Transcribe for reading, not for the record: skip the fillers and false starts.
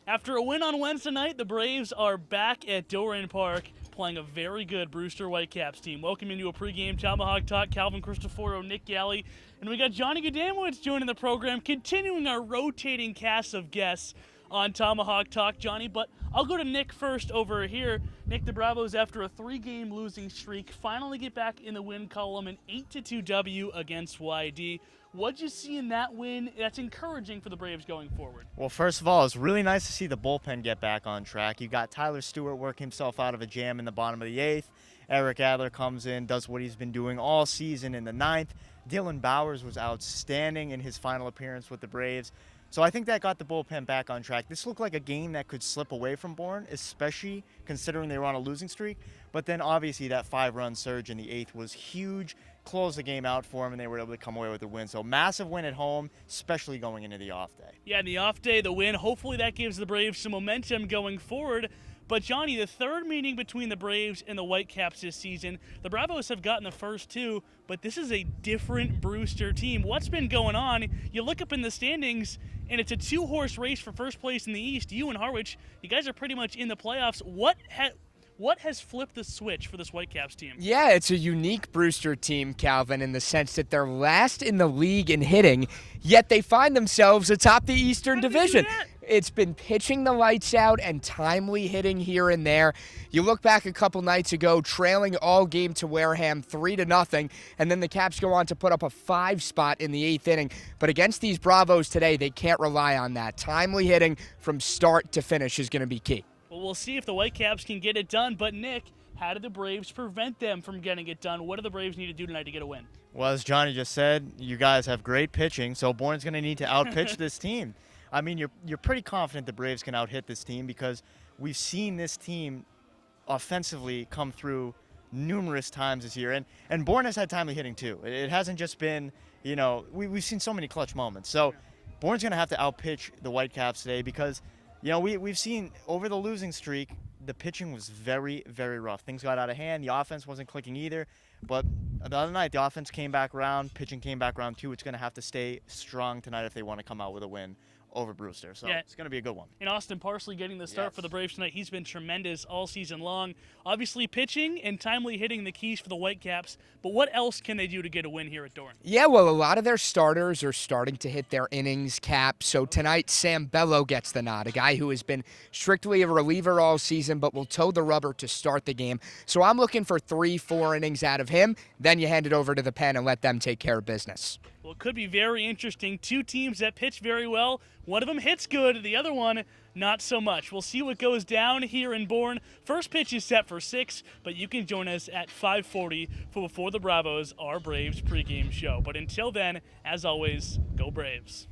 After a win on Wednesday night, the Braves are back at Doran Park playing a very good Brewster Whitecaps team. Welcoming to a pregame Tomahawk Talk, Calvin Cristoforo, Nick Galley, and we got Johnny Gadamowitz joining the program, continuing our rotating cast of guests on Tomahawk Talk, Johnny. But I'll go to Nick first over here. Nick, the Bravos, after a 3-game losing streak, finally get back in the win column, an 8-2 W against YD. What'd you see in that win that's encouraging for the Braves going forward? Well, first of all, it's really nice to see the bullpen get back on track. You got Tyler Stewart work himself out of a jam in the bottom of the 8th. Eric Adler comes in, does what he's been doing all season in the 9th. Dylan Bowers was outstanding in his final appearance with the Braves. So I think that got the bullpen back on track. This looked like a game that could slip away from Bourne, especially considering they were on a losing streak. But then obviously that 5-run surge in the 8th was huge, closed the game out for them, and they were able to come away with a win. So massive win at home, especially going into the off day. Yeah, in the off day, the win, hopefully that gives the Braves some momentum going forward. But Johnny, the third meeting between the Braves and the Whitecaps this season, the Bravos have gotten the first two, but this is a different Brewster team. What's been going on? You look up in the standings, and it's a 2-horse race for first place in the East. You and Harwich, you guys are pretty much in the playoffs. What has flipped the switch for this Whitecaps team? Yeah, it's a unique Brewster team, Calvin, in the sense that they're last in the league in hitting, yet they find themselves atop the Eastern Division. It's been pitching the lights out and timely hitting here and there. You look back a couple nights ago, trailing all game to Wareham 3-0, and then the Caps go on to put up a 5 spot in the 8th inning. But against these Bravos today, they can't rely on that. Timely hitting from start to finish is going to be key. Well, we'll see if the Whitecaps can get it done. But, Nick, how did the Braves prevent them from getting it done? What do the Braves need to do tonight to get a win? Well, as Johnny just said, you guys have great pitching, so Bourne's going to need to outpitch this team. I mean, you're pretty confident the Braves can out-hit this team because we've seen this team offensively come through numerous times this year. And Bourne has had timely hitting, too. It hasn't just been, we've seen so many clutch moments. So Bourne's going to have to outpitch the Whitecaps today because, we've seen over the losing streak, the pitching was very, very rough. Things got out of hand. The offense wasn't clicking either. But the other night, the offense came back around. Pitching came back around, too. It's going to have to stay strong tonight if they want to come out with a win over Brewster. So it's going to be a good one. And Austin Parsley getting the start for the Braves tonight. He's been tremendous all season long. Obviously pitching and timely hitting the keys for the Whitecaps. But what else can they do to get a win here at Doran? Yeah, well, a lot of their starters are starting to hit their innings cap. So tonight, Sam Bello gets the nod, a guy who has been strictly a reliever all season but will toe the rubber to start the game. So I'm looking for 3-4 innings out of him. Then you hand it over to the pen and let them take care of business. Well, it could be very interesting. Two teams that pitch very well. One of them hits good, the other one not so much. We'll see what goes down here in Bourne. First pitch is set for 6, but you can join us at 5:40 for Before the Bravos, our Braves pregame show. But until then, as always, go Braves.